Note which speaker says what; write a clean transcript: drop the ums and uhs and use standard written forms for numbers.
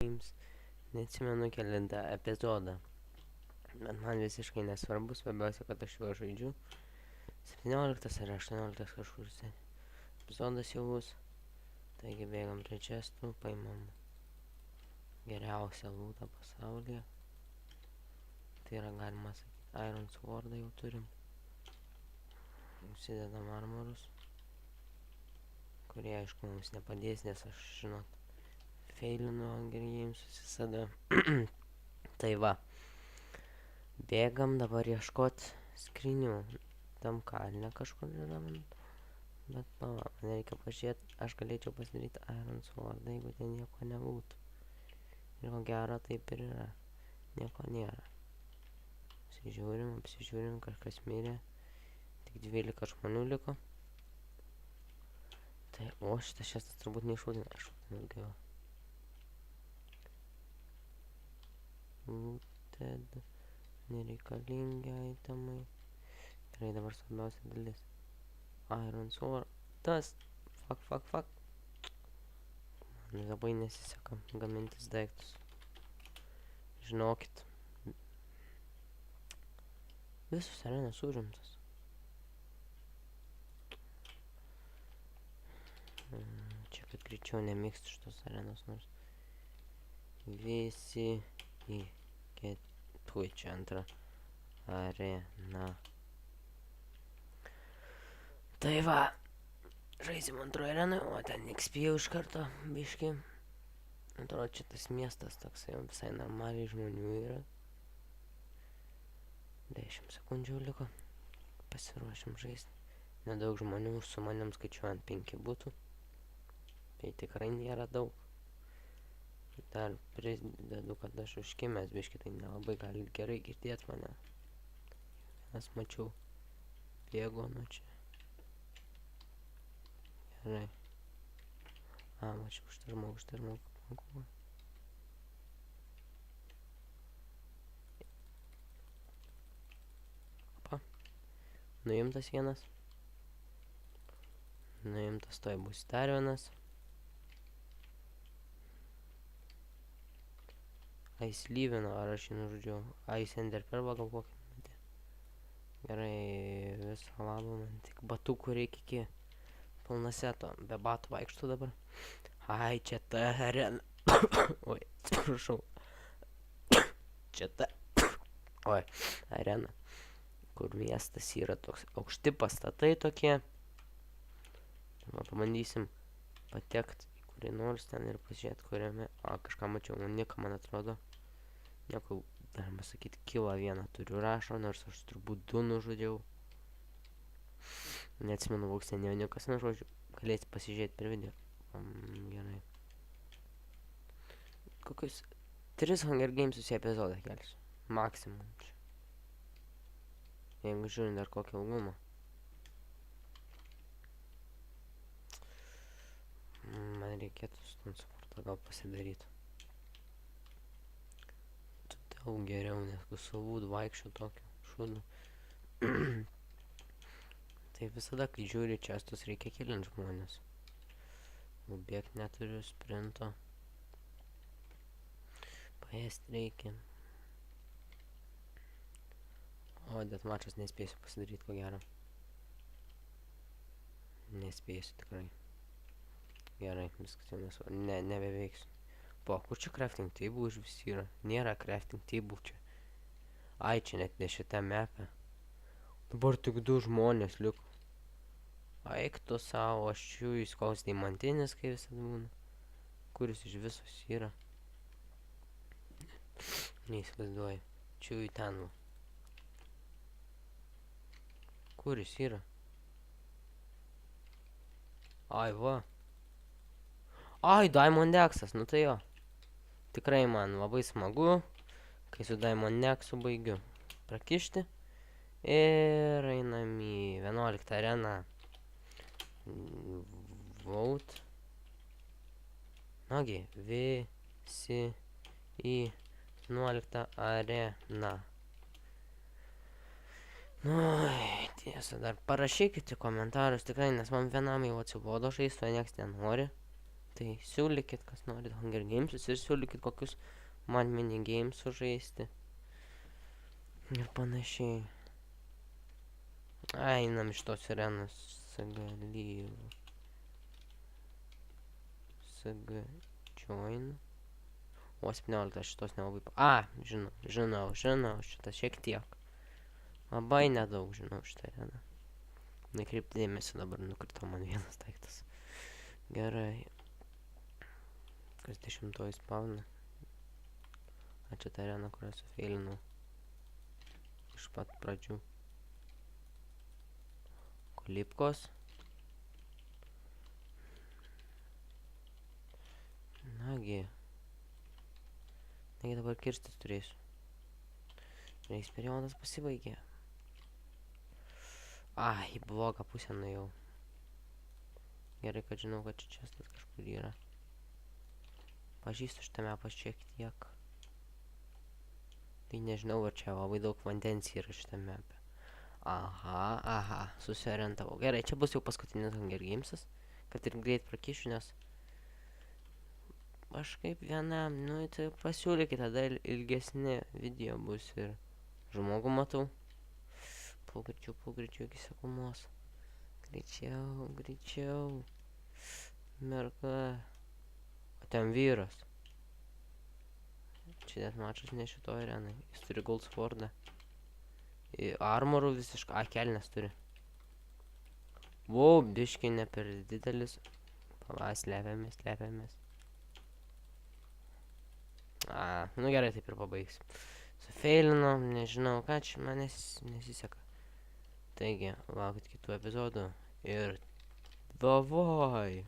Speaker 1: Games. Neatsimenu kelintą epizodą. Bet man visiškai nesvarbu, svarbiausia, kad aš juo žaidžiu. 17 ar 18 kažkur epizodas jau bus. Taigi bėgam prie čestų, paimam geriausią lūtą pasaulyje. Tai yra, galima sakyti, Iron Swordą jau turim. Užsidedam armorus, kurie aišku mums nepadės, nes aš, žinot, feilinu Hunger Games visada. Tai va, bėgam dabar ieškot skrinių. Tam kalne kažkur yra, bet pala, man reikia pažiūrėti, aš galėčiau pasidaryti Iron Swordą, jeigu ten nieko nebūtų. Ir ko gero taip ir yra, nieko nėra. Apsižiūrim, kažkas mirė, tik 12 žmonių liko. Tai, o šitas šestas turbūt neišaudina, aš daugiau. Looted, nereikalingi itemai. Gerai, dabar svarbiausia dalis. Iron Sword, tas, fuck. Man labai nesiseka gamintis daiktus. Žinokit. Visus arenas užimtas. Čia kad greičiau nemėgstu šitos arenos, nors visi į čia antrą areną. Tai va, žaisim antroje arenoje, o ten XP jau iš karto biški. Atrodo, čia tas miestas toks jau visai normaliai žmonių yra. 10 sekundžių liko. Pasiruošim žaisti. Nedaug žmonių, su manim skaičiuojant 5 būtų. Tai tikrai nėra daug. Dar pridedu, kad aš užkimęs biški, tai nelabai gali gerai girdėti mane. Nes mačiau, bėgo nuo čia. Gerai. Mačiau, šitą žmogų. Opa. Nuimtas vienas. Nuimtas, toj bus dar vienas. Ice lyvino, ar aš jį nužudžiau. Ice ender perba gal kokį metė. Gerai, viso labo, man tik batukų reikia iki pilnaseto. Be batų vaikštų dabar. Ai, čia ta arena. Oi, atsiprašau. Čia ta. Oi, arena. Kur miestas yra toks. Aukšti pastatai tokie. Pabandysim patekti į kurį nors ten ir pasižiūrėti, kuriame. Kažką mačiau, uniką, man atrodo. Nieko, galima sakyti, kilą vieną turiu rašo, nors aš turbūt 2 nužudžiau. Neatsimenu, koks ten unikas, na žodžiu, galėsi pasižiūrėti per video. Gerai. Kokius 3 Hunger Gamesus į epizodą kelsiu. Maksimum čia. Jeigu žiūrint dar kokį ilgumą. Man reikėtų su tom supportą gal pasidaryti. Daug geriau, nes su vūdu vaikščiu tokiu šūdu. Tai visada, kai žiūri čestus, reikia kilinti žmonės. Bėgti neturiu sprinto. Paėsti reikia. O, deathmatchas nespėsiu pasidaryti, ko gero. Nespėsiu tikrai. Gerai, viskas jau nesvarbu. Nebeveiksiu. Po, kur čia crafting table iš visi yra? Nėra crafting table čia. Ai, čia net ne šitą mapę. Dabar tik 2 žmonės liko. Eik tu savo, aš čia jūs koks deimantinis, kai visada būna. Kuris iš visos yra? Neįsivaizduoju. Čia į ten va. Kuris yra? Ai, va. Ai, Diamond Axas, nu tai jo. Tikrai man labai smagu, kai su Diamond Axu baigiu prakišti. Ir einam į 11 areną. Vote. Nagi, visi į 11 areną. Oi, tiesa, dar parašykite komentarus tikrai, nes man vienam jau atsibodo žaisti, o nieks nenori. Tai siūlykit, kas norit Hunger Gamesus ir siūlykit kokius man minigames sužaisti. Ir panašiai. Einam iš tos sirenos. Sagalyvų. Saga join. O 17 šitos nelabai... žinau, šitą šiek tiek. Labai nedaug žinau šitą areną. Nekreipti dėmesį, dabar nukrito man vienas daiktas. Gerai. Kas 10 spauna? Čia ta arena, kurią sufeilinau. Iš pat pradžių. Kolipkos. Nagi dabar kirstis turėsiu. Eksperimentas pasibaigė. Į blogą pusę nuėjau. Gerai, kad žinau, kad čia čestas kažkur yra. Pažįstu šitą mapą šiek tiek. Tai nežinau, ar čia labai daug vandens yra šitą mapę. Aha, susiorientavau. Gerai, čia bus jau paskutinis Hunger Gamesas. Kad ir greit prakišiu, nes aš kaip vienam, tai pasiūlykit, tada ilgesni video bus ir žmogų matau. Pulgričiau iki sekumos. Greičiau. Merga. O ten vyras. Čia net mačas ne šitoj arenai. Jis turi gold swordą. Armorų visiškai. Kelnes turi. Wow, biškai ne per didelis. Slepiamės. Gerai, taip ir pabaigsiu. Sufeilinom, nežinau, ką čia man nesiseka. Taigi, laukit kitų epizodų ir davai!